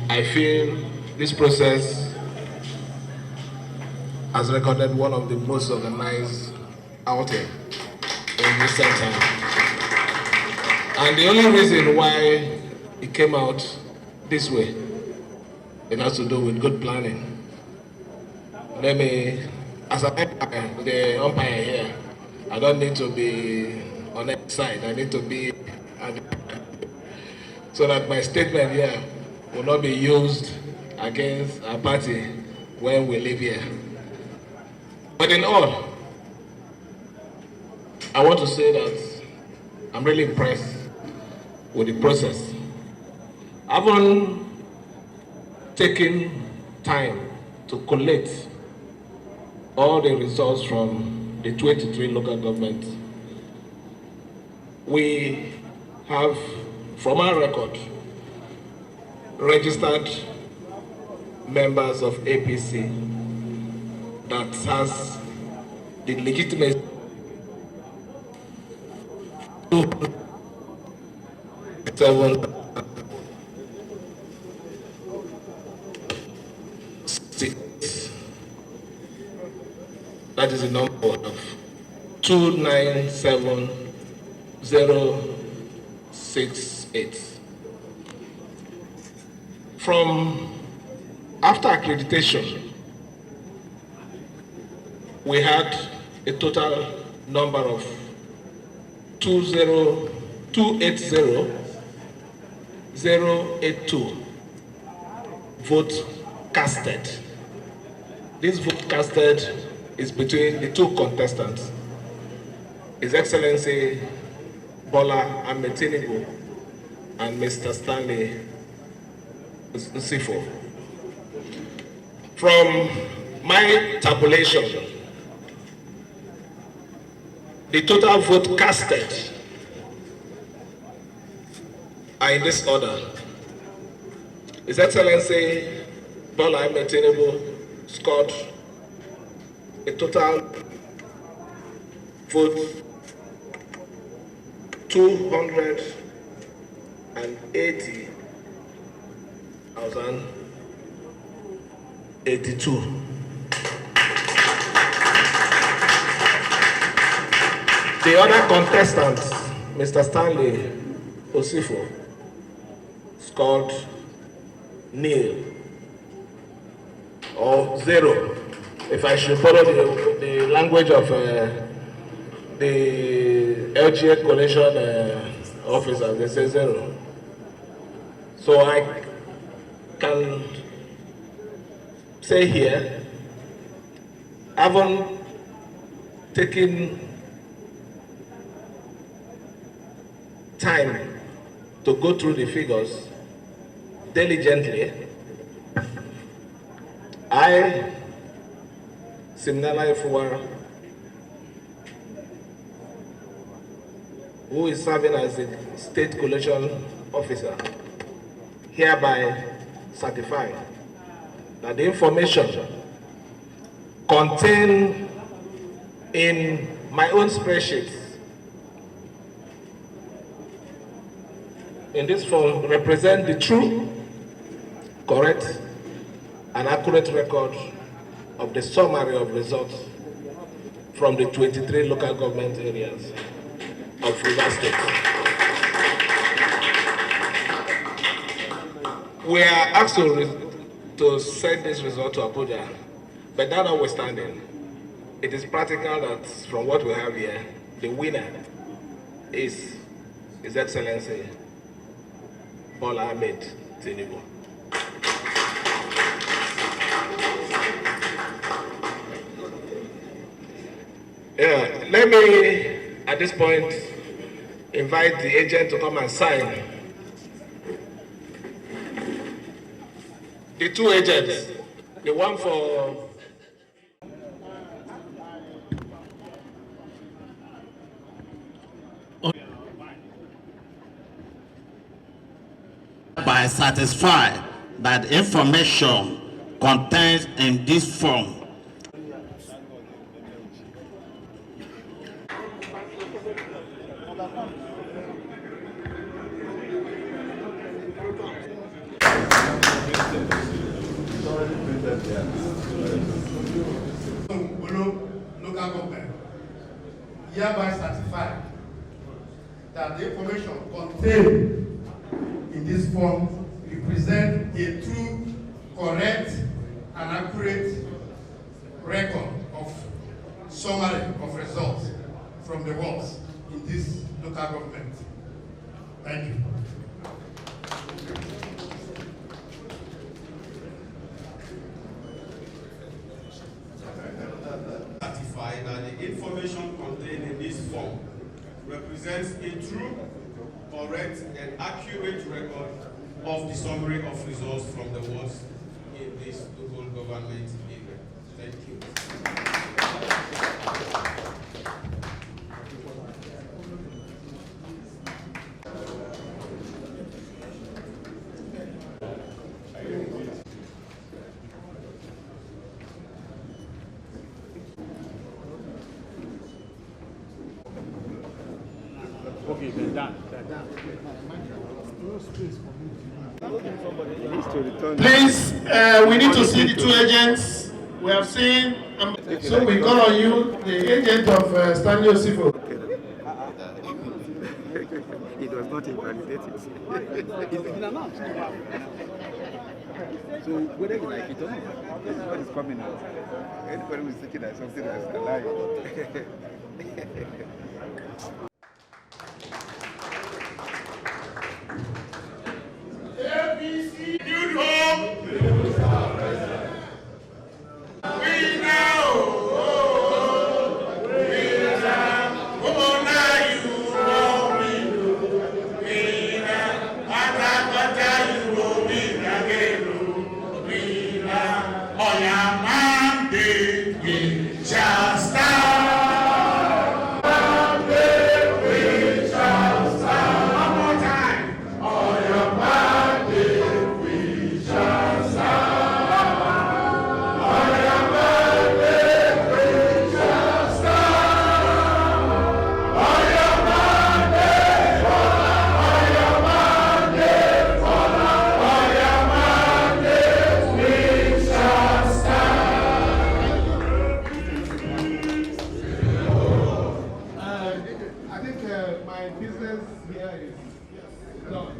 I feel this process has recorded one of the most organized outings in recent time. And the only reason why it came out this way, it has to do with good planning. Let me, as an umpire, the umpire here, I don't need to be on any side. I need to be so that my statement here will not be used against our party when we live here. But in all, I want to say that I'm really impressed with the process. I haven't taken time to collect all the results from the 23 local governments. We have, from our record, registered members of APC that has the legitimate that is the number of 297068. From after accreditation, we had a total number of 280,082 votes casted. This vote casted is between the two contestants, His Excellency Bola Ahmed Tinubu and Mr. Stanley Osifo. From my tabulation, the total vote casted are in this order. His Excellency Bola Ahmed Tinubu scored a total vote 280,082. The other contestant, Mr. Stanley Osifo, scored nil or zero. If I should follow the language of the State Collation Officer, they say zero. So I can say here, I haven't taken time to go through the figures diligently. I, Siminalayi Fubara, who is serving as the State Collation Officer, hereby certify that the information contained in my own spreadsheet in this form represent the true correct, and accurate record of the summary of results from the 23 local government areas of Rivers State. We are asked to send this result to Abuja, but that notwithstanding, it is practical that from what we have here, the winner is His Excellency Bola Ahmed Tinubu. Yeah, let me, at this point, invite the agent to come and sign. The two agents, the one for by satisfied that information contained in this form local government hereby certified that the information contained in this form represent a true, correct, and accurate record of summary of results from the works in this local government. Thank you. Certified that the information contained in this form represents a true, correct, and accurate record of the summary of results from the works in this local government area. Thank you. Okay, they're done. They're done. Please, we need to see the two agents. We have seen, so we call on you, the agent of Stanley Osifo. It was not invalidated. It's been announced. So whether you like it or not, this is what is coming out. Anybody who is thinking that something that's a lie. APC, build home. We now. My business here is done.